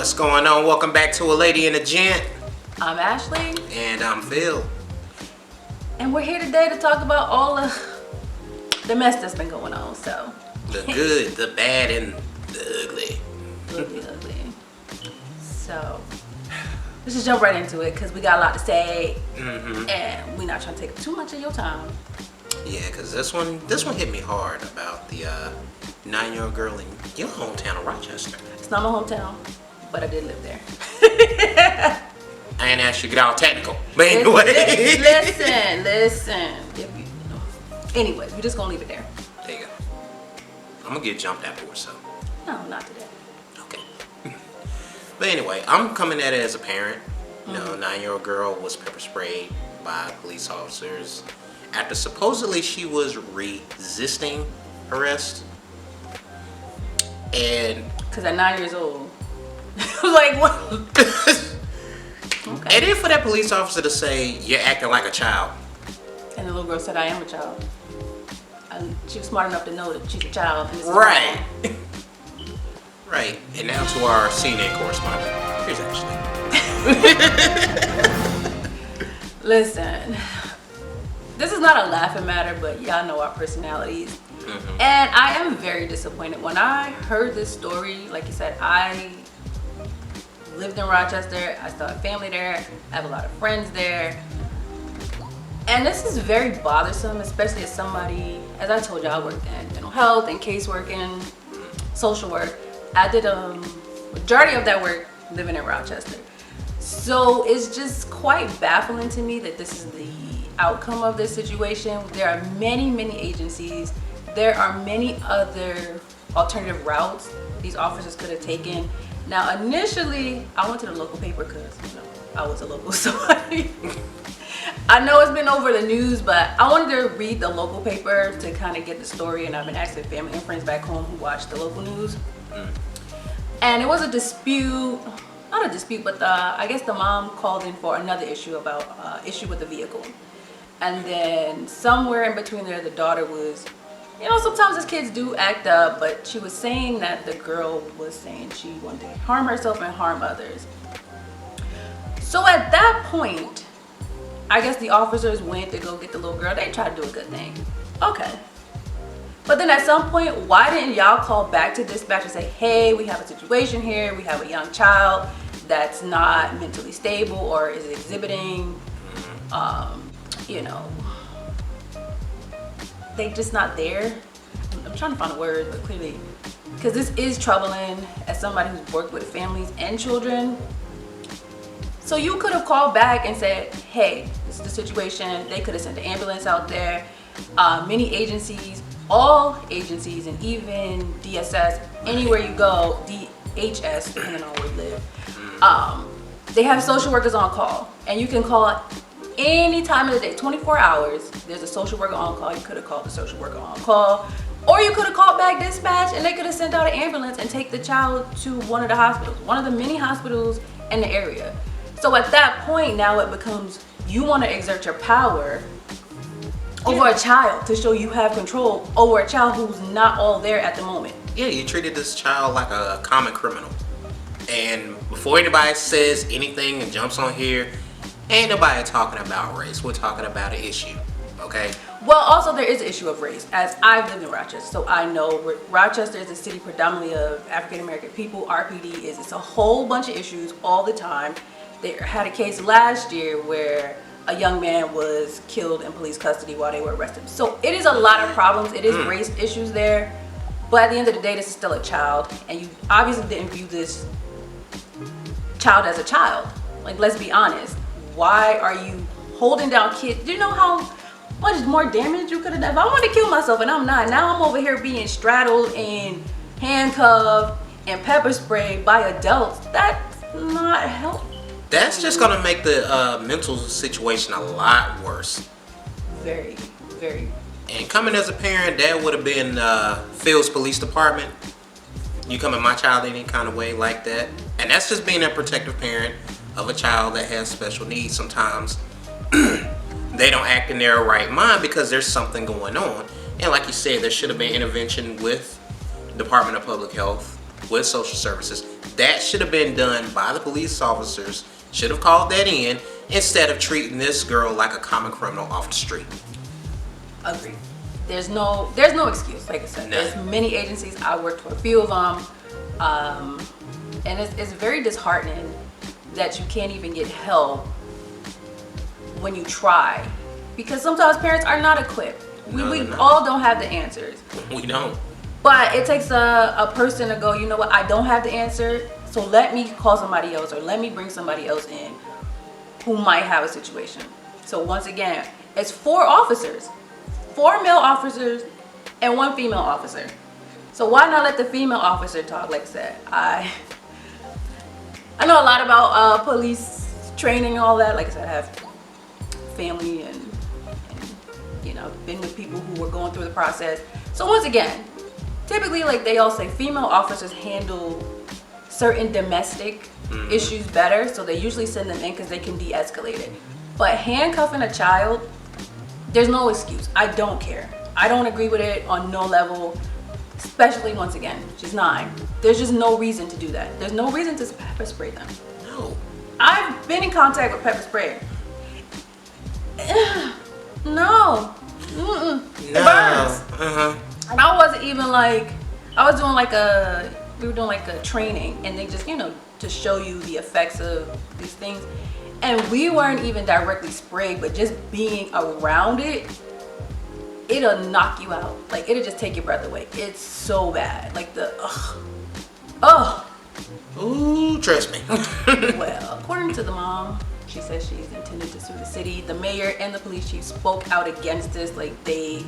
What's going on? Welcome back to A Lady in a Gent. I'm Ashley. And I'm Phil. And we're here today to talk about all the mess that's been going on, so. The good, the bad, and the ugly. Ugly. So, let's just jump right into it because we got a lot to say. And we're not trying to take too much of your time. Yeah, because this one hit me hard about the 9-year-old girl in your hometown of Rochester. It's not my hometown, but I did live there. I ain't asked you to get all technical. But anyway. Listen. Anyway, we're just going to leave it there. There you go. I'm going to get jumped at for so. No, not today. Okay. But anyway, I'm coming at it as a parent. You know, 9-year-old girl was pepper sprayed by police officers after supposedly she was resisting arrest. And because at 9 years old, like what? Okay. And then for that police officer to say you're acting like a child. And the little girl said, "I am a child." And she was smart enough to know that she's a child. And Right. Right. And now to our CNN correspondent. Here's Ashley. Listen, this is not a laughing matter, but y'all know our personalities. And I am very disappointed. When I heard this story, like you said, I lived in Rochester. I still have family there. I have a lot of friends there. And this is very bothersome, especially as somebody, as I told you, I worked in mental health and casework and social work. I did a majority of that work living in Rochester. So it's just quite baffling to me that this is the outcome of this situation. There are many agencies. There are many other alternative routes these officers could have taken. Now, initially, I went to the local paper because, I was a local, so I know it's been over the news, but I wanted to read the local paper to kind of get the story, and I've been asking family and friends back home who watch the local news. And it was a dispute, not a dispute, but I guess the mom called in for another issue about issue with the vehicle. And then somewhere in between there, the daughter was, sometimes as kids do act up, but she was saying that the girl was saying she wanted to harm herself and harm others. So at that point, I guess the officers went to go get the little girl. They tried to do a good thing. Okay. But then at some point, why didn't y'all call back to dispatch and say, hey, we have a situation here. We have a young child that's not mentally stable or is exhibiting, they just not there. I'm trying to find a word, but clearly, because this is troubling as somebody who's worked with families and children. So you could have called back and said, hey, this is the situation. They could have sent the ambulance out there. Many agencies, all agencies, and even DSS, anywhere you go, DHS, depending on where you live, they have social workers on call. And you can call any time of the day, 24 hours, there's a social worker on call. You could have called the social worker on call. Or you could have called back dispatch and they could have sent out an ambulance and take the child to one of the hospitals, one of the many hospitals in the area. So at that point, now it becomes, you want to exert your power over a child to show you have control over a child who's not all there at the moment. Yeah, you treated this child like a common criminal. And before anybody says anything and jumps on here, ain't nobody talking about race. We're talking about an issue, okay? Well, also there is an issue of race, as I've lived in Rochester, so I know Rochester is a city predominantly of African American people. RPD it's a whole bunch of issues all the time. They had a case last year where a young man was killed in police custody while they were arrested. So it is a lot of problems. It is race issues there, but at the end of the day, this is still a child, and you obviously didn't view this child as a child. Like, let's be honest. Why are you holding down kids? Do you know how much more damage you could have done? If I wanted to kill myself and I'm not, now I'm over here being straddled and handcuffed and pepper sprayed by adults. That's not helpful. That's just gonna make the mental situation a lot worse. Very. And coming as a parent, that would have been Phil's police department. You come at my child any kind of way like that. And that's just being a protective parent of a child that has special needs. Sometimes they don't act in their right mind because there's something going on. And like you said, there should have been intervention with Department of Public Health, with social services. That should have been done by the police officers. Should have called that in instead of treating this girl like a common criminal off the street. Agreed. There's no excuse. Like I said, None. there's many agencies. I worked for a few of them, and it's very disheartening that you can't even get help when you try, because sometimes parents are not equipped. No, we they're not. all don't have the answers. We don't. But it takes a person to go, you know what, I don't have the answer, so let me call somebody else or let me bring somebody else in who might have a situation. So once again, it's 4 officers, 4 male officers and 1 female officer. So why not let the female officer talk? Like I said, I know a lot about police training and all that. Like I said, I have family and you know, been with people who were going through the process. So once again, typically, like they all say, female officers handle certain domestic issues better, so they usually send them in because they can de-escalate it. But handcuffing a child, there's no excuse. I don't care. I don't agree with it on no level, especially once again, she's 9. There's just no reason to do that. There's no reason to pepper spray them. No. I've been in contact with pepper spray. No. Mm-mm. It burns. And I wasn't even like, I was doing like we were doing like a training, and they just, you know, to show you the effects of these things. And we weren't even directly sprayed, but just being around it, it'll knock you out. Like, it'll just take your breath away. It's so bad. Like Ooh, trust me. Well, according to the mom, she says she's intended to sue the city. The mayor and the police chief spoke out against this. Like, they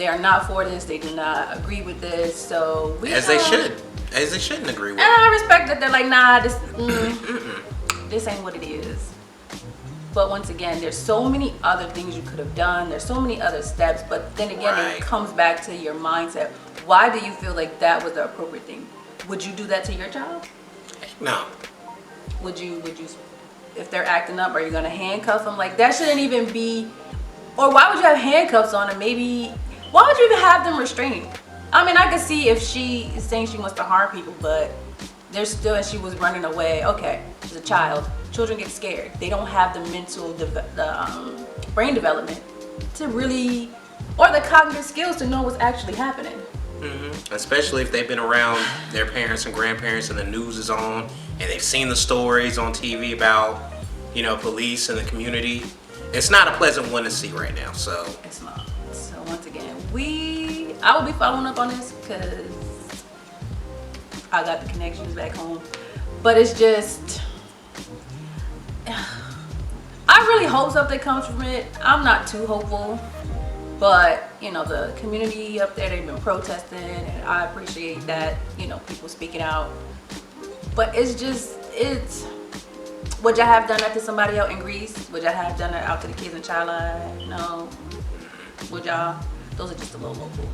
are not for this. They do not agree with this. So As they shouldn't agree with and it. I respect that they're like, nah, this ain't what it is. But once again, there's so many other things you could have done. There's so many other steps. But then again, Right. it comes back to your mindset. Why do you feel like that was the appropriate thing? Would you do that to your child? No. Would you, if they're acting up, are you gonna handcuff them? Like, that shouldn't even be, or why would you have handcuffs on them? Maybe, why would you even have them restrained? I mean, I could see if she is saying she wants to harm people, but there's still, and she was running away. Okay, she's a child. Children get scared. They don't have the mental, brain development to really, or the cognitive skills to know what's actually happening. Especially if they've been around their parents and grandparents and the news is on and they've seen the stories on TV about, you know, police and the community. It's not a pleasant one to see right now, so. It's not. So once again, I will be following up on this because I got the connections back home. But it's just, I really hope something comes from it. I'm not too hopeful. But, you know, the community up there, they've been protesting, and I appreciate that, you know, people speaking out. But it's just, would y'all have done that to somebody out in Greece? Would y'all have done that out to the kids in China? No. Would y'all? Those are just the little local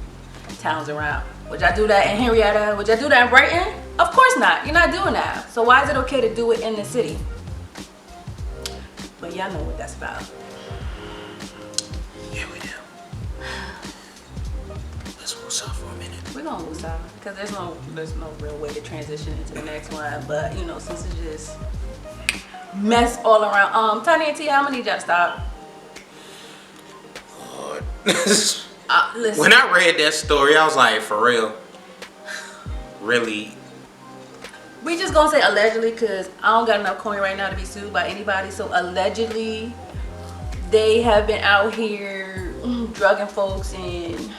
towns around. Would y'all do that in Henrietta? Would y'all do that in Brighton? Of course not. You're not doing that. So why is it okay to do it in the city? But y'all know what that's about. Yeah, we do. Let's move south for a minute. We're gonna move south because there's no real way to transition into the next one. But you know, since it's just mess all around. Tiny and T, I'm gonna need y'all to stop. Lord. Listen. When I read that story, I was like, for real? Really? We just gonna say allegedly because I don't got enough coin right now to be sued by anybody. So allegedly, they have been out here drugging folks and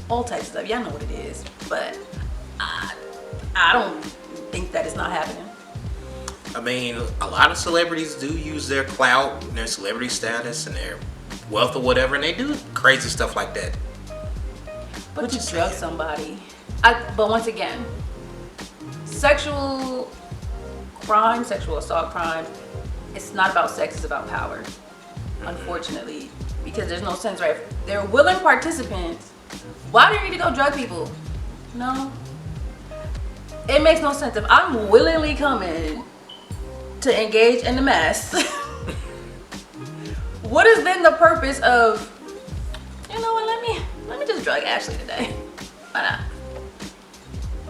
all types of stuff. Y'all know what it is, but I don't think that it's not happening. I mean, a lot of celebrities do use their clout and their celebrity status and their wealth or whatever, and they do crazy stuff like that. But What you you drug saying? somebody. But once again, sexual crime, sexual assault crime, it's not about sex, it's about power. Unfortunately, because there's no sense, right? If they're willing participants, why do you need to go drug people? No. It makes no sense. If I'm willingly coming to engage in the mess, what is then the purpose of, you know what, let me just drug Ashley today. Why not?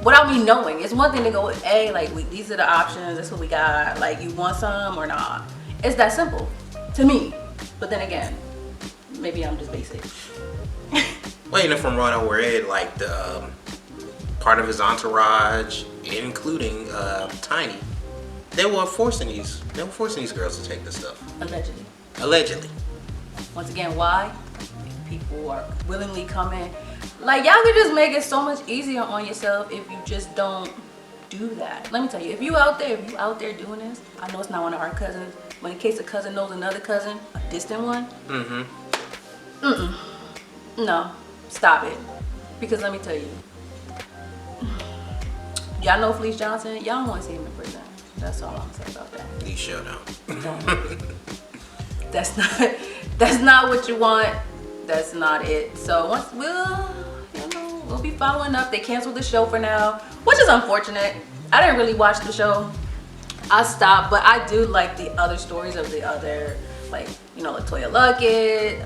without me knowing. It's one thing to go, hey, like, these are the options. That's what we got. Like, you want some or not? It's that simple to me. But then again, maybe I'm just basic. Well, you know, from what I read, like the part of his entourage, including Tiny, they were forcing these girls to take this stuff. Allegedly. Once again, why? People are willingly coming. Like, y'all could just make it so much easier on yourself if you just don't do that. Let me tell you, if you out there doing this, I know it's not one of our cousins, but in case a cousin knows another cousin, a distant one, no, stop it. Because let me tell you, y'all know Felice Johnson, y'all don't want to see him in prison. That's all I'm gonna say about that. You sure don't. That's not what you want. That's not it. So once we'll be following up. They canceled the show for now, which is unfortunate. I didn't really watch the show. I stopped, but I do like the other stories of the other, like, you know, Latoya Luckett,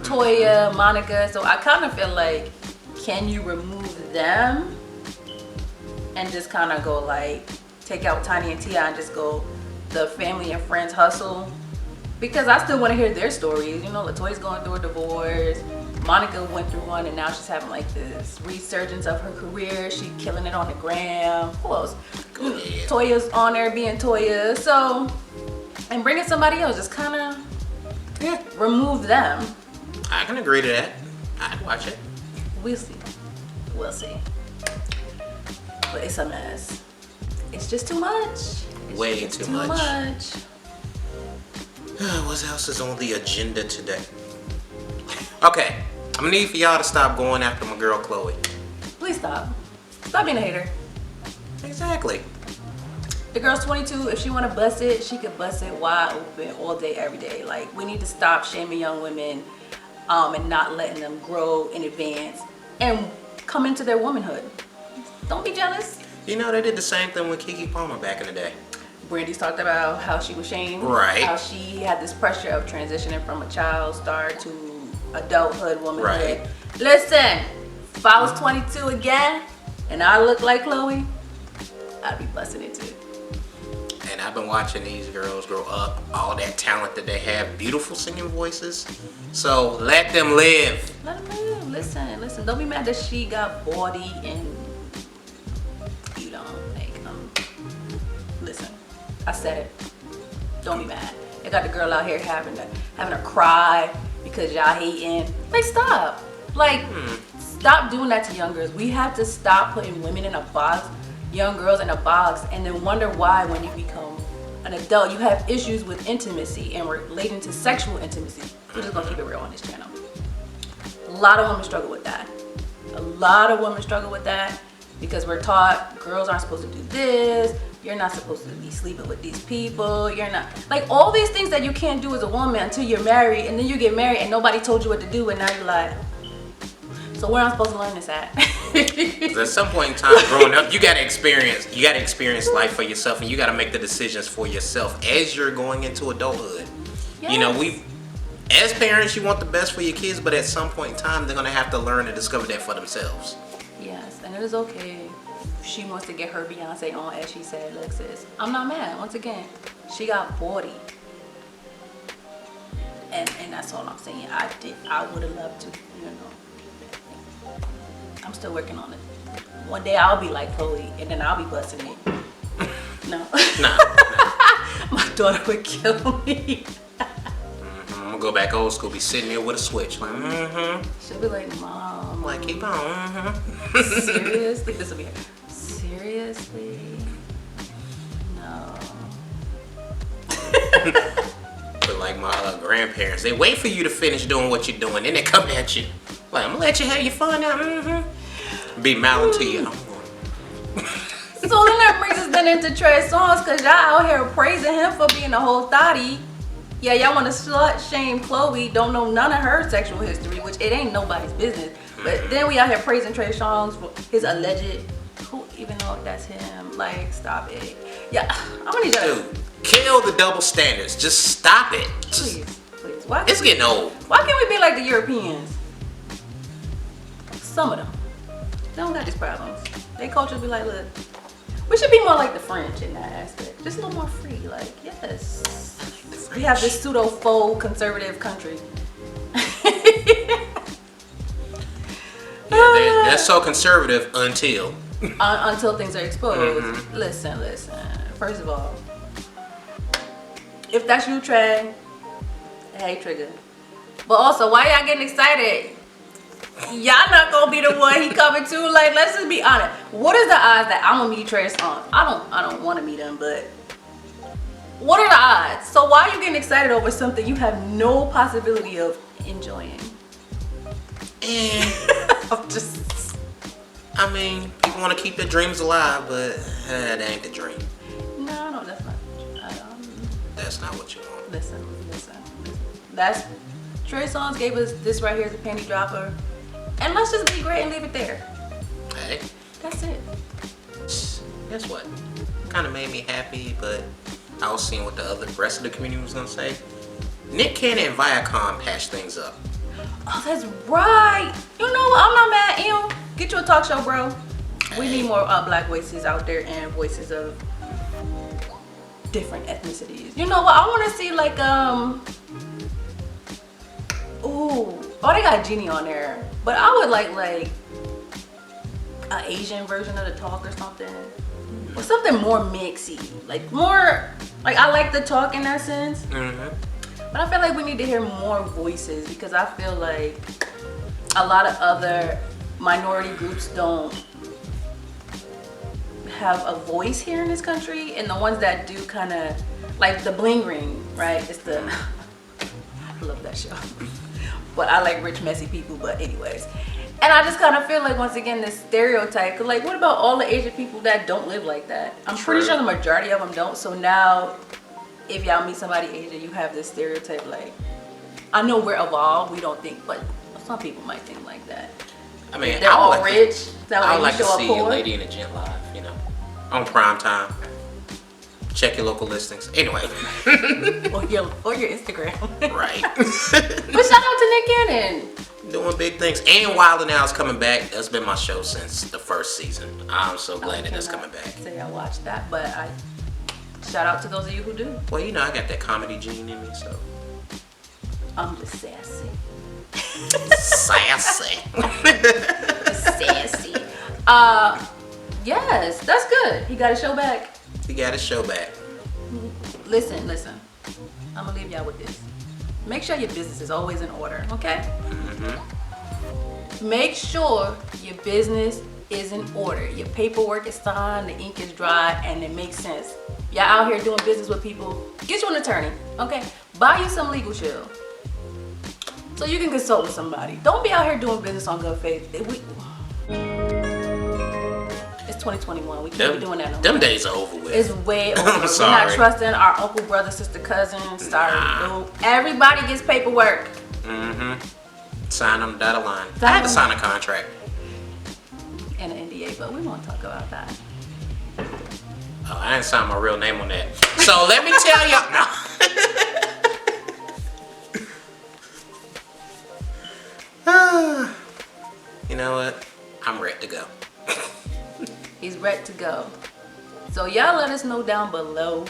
Toya, Monica. So I kind of feel like, can you remove them and just kind of go like, take out Tiny and T.I. and just go the family and friends hustle? Because I still want to hear their stories. You know, Latoya's going through a divorce. Monica went through one and now she's having like this resurgence of her career. She's killing it on the gram. Who else? Toya's on there being Toya. So, and bringing somebody else, just kind of remove them. I can agree to that. I'd watch it. We'll see. But it's a mess. It's just too much. It's Way just too much. What else is on the agenda today? Okay, I'm gonna need for y'all to stop going after my girl Chloe. Please stop. Stop being a hater. Exactly. The girl's 22. If she want to bust it, she could bust it wide open all day, every day. Like, we need to stop shaming young women and not letting them grow in advance and come into their womanhood. Don't be jealous. You know, they did the same thing with Keke Palmer back in the day. Brandy's talked about how she was shamed. Right. How she had this pressure of transitioning from a child star to adulthood, womanhood. Right. Listen, if I was 22 again and I look like Chloe, I'd be busting it too. And I've been watching these girls grow up, all that talent that they have, beautiful singing voices. So let them live. Let them live. Listen. Don't be mad that she got body and you don't. Listen, I said it. Don't be mad. You got the girl out here having a cry because y'all hating. Like, stop. Like, stop doing that to young girls. We have to stop putting women in a box, young girls in a box, and then wonder why when you become an adult you have issues with intimacy and relating to sexual intimacy. We're just gonna keep it real on this channel. A lot of women struggle with that. Because we're taught girls aren't supposed to do this. You're not supposed to be sleeping with these people. You're not, like, all these things that you can't do as a woman until you're married, and then you get married and nobody told you what to do, and now you're like, so where am I supposed to learn this at? At some point in time growing up, you gotta experience life for yourself, and you gotta make the decisions for yourself as you're going into adulthood. Yes. You know, as parents, you want the best for your kids, but at some point in time, they're gonna have to learn and discover that for themselves. Yes, and it is okay. She wants to get her Beyonce on, as she said. Look, sis, I'm not mad. Once again, she got body, and that's all I'm saying. I would have loved to, you know. I'm still working on it. One day I'll be like Chloe, and then I'll be busting it. No. Nah. My daughter would kill me. I'm gonna go back old school, be sitting there with a switch, like, She'll be like, Mom. like, keep on, Seriously? This will be her. Seriously? No. But like my grandparents, they wait for you to finish doing what you're doing, then they come at you. Like, I'm gonna let you have your fun now, Be mouthing to you. So then that brings us then into Trey Songz, because y'all out here praising him for being a whole thotty. Yeah, y'all want to slut shame Chloe, don't know none of her sexual history, which it ain't nobody's business. But then we out here praising Trey Songz for his alleged, who even know if that's him. Like, stop it. Yeah, I'm gonna need y'all. Dude, kill the double standards. Just stop it. Please. It's getting old. Why can't we be like the Europeans? Some of them. They don't got these problems. They culture be like, look, we should be more like the French in that aspect. Just a little more free. Like, yes. We have this pseudo-faux conservative country. Yeah, they're so conservative until things are exposed. Mm-hmm. Listen. First of all, if that's you, Trey, hey, trigger. But also, why y'all getting excited? Y'all not gonna be the one he coming to. Like, let's just be honest. What is the odds that I'm gonna meet Trey Songz? I don't want to meet him, but what are the odds? So why are you getting excited over something you have no possibility of enjoying? And I mean, people want to keep their dreams alive, but that ain't the dream. No, that's not. That's not what you want. Listen. That's Trey Songz gave us this right here as a panty dropper, and let's just be great and leave it there. Hey, that's it. Guess what? Kind of made me happy, but I was seeing what the rest of the community was gonna say. Nick Cannon and Viacom patched things up. Oh, that's right. You know what? I'm not mad. Em, get you a talk show, bro. We need more black voices out there and voices of different ethnicities. You know what? I want to see like they got Genie on there, but I would like an Asian version of the talk or something, or something more mixy, like more like I like the talk in that sense. Mm-hmm. But I feel like we need to hear more voices because I feel like a lot of other minority groups don't have a voice here in this country, and the ones that do kind of like the Bling Ring, right? It's the I love that show, but I like rich messy people. But anyways, and I just kind of feel like once again this stereotype. Cause like, what about all the Asian people that don't live like that? I'm pretty sure the majority of them don't. So now, if y'all meet somebody Asian, you have this stereotype. Like, I know we're evolved, we don't think, but some people might think like that. I mean, they're all rich. I would like to see a lady in a Gent live, you know, on prime time. Check your local listings. Anyway. or your Instagram. Right. But shout out to Nick Cannon. Doing big things. And Wild 'N Out's coming back. That's been my show since the first season. I'm so glad that it's coming back. Say I watched that, but I shout out to those of you who do. Well, you know, I got that comedy gene in me, so. I'm just sassy. Sassy. Sassy. Yes, that's good. He got his show back. He got his show back. Listen. I'm gonna leave y'all with this. Make sure your business is always in order, okay? Mm-hmm. Make sure your business is in order. Your paperwork is signed, the ink is dry, and it makes sense. Y'all out here doing business with people, get you an attorney, okay? Buy you some legal shield so you can consult with somebody. Don't be out here doing business on good faith. It's 2021. We can't be doing that no more. Them days are over with. It's way over. I'm sorry. We're not trusting our uncle, brother, sister, cousin. Sorry. No. Everybody gets paperwork. Mm-hmm. Sign on the dotted line. I had to sign a contract. And an NDA, but we won't talk about that. Oh, I didn't sign my real name on that. So let me tell y'all. No. You know what? I'm ready to go. He's ready to go. So y'all let us know down below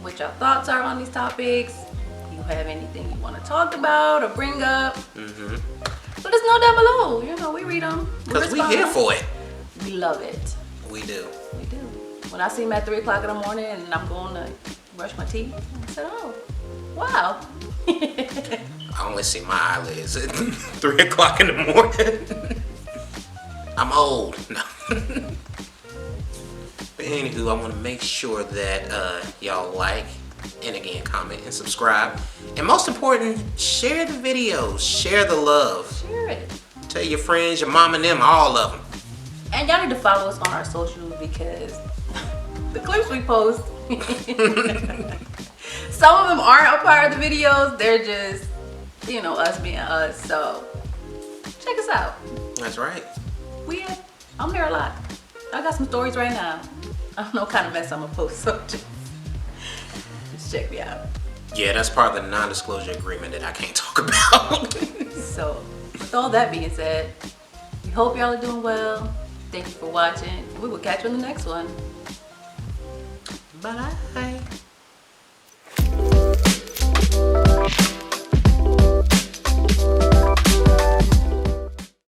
what your thoughts are on these topics. If you have anything you want to talk about or bring up, let us know down below. You know, we read them. Because we here for it. We love it. We do. We do. When I see him at 3 o'clock in the morning and I'm going to brush my teeth, I said, oh, wow. I only see my eyelids at 3 o'clock in the morning. I'm old. No. But anywho, I want to make sure that y'all like, and again, comment and subscribe. And most important, share the videos. Share the love. Share it. Tell your friends, your mom and them, all of them. And y'all need to follow us on our socials because the clips we post, some of them aren't a part of the videos. They're just, you know, us being us. So check us out. That's right. I'm there a lot. I got some stories right now. I don't know what kind of mess I'm gonna post, so just check me out. Yeah, that's part of the non-disclosure agreement that I can't talk about. So with all that being said, we hope y'all are doing well. Thank you for watching. We will catch you in the next one. Bye.